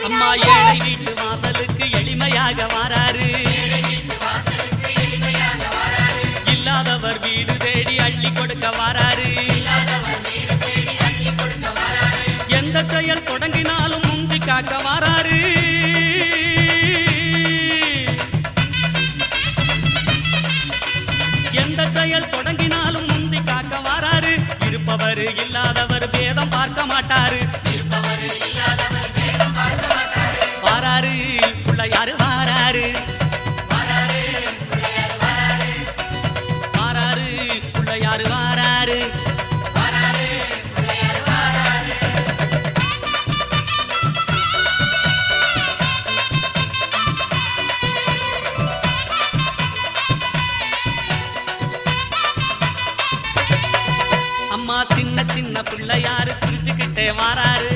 அம்மா ஏழை வீட்டு வாசலுக்கு எளிமையாக வாராரு இல்லாதவர் வீடு தேடி அள்ளி கொடுக்க வாராரு எந்த செயல் தொடங்கினாலும் முந்தி காக்க வாராரு எந்த செயல் தொடங்கினாலும் முந்தி காக்க வாராரு இருப்பவர் இல்லாதவர் பேதம் பார்க்க மாட்டாரு வாராரு பிள்ளையாரு வாராரு வாராரு பிள்ளையாரு வாராரு அம்மா சின்ன சின்ன பிள்ளையாரு சிரிச்சுக்கிட்டே வாராரு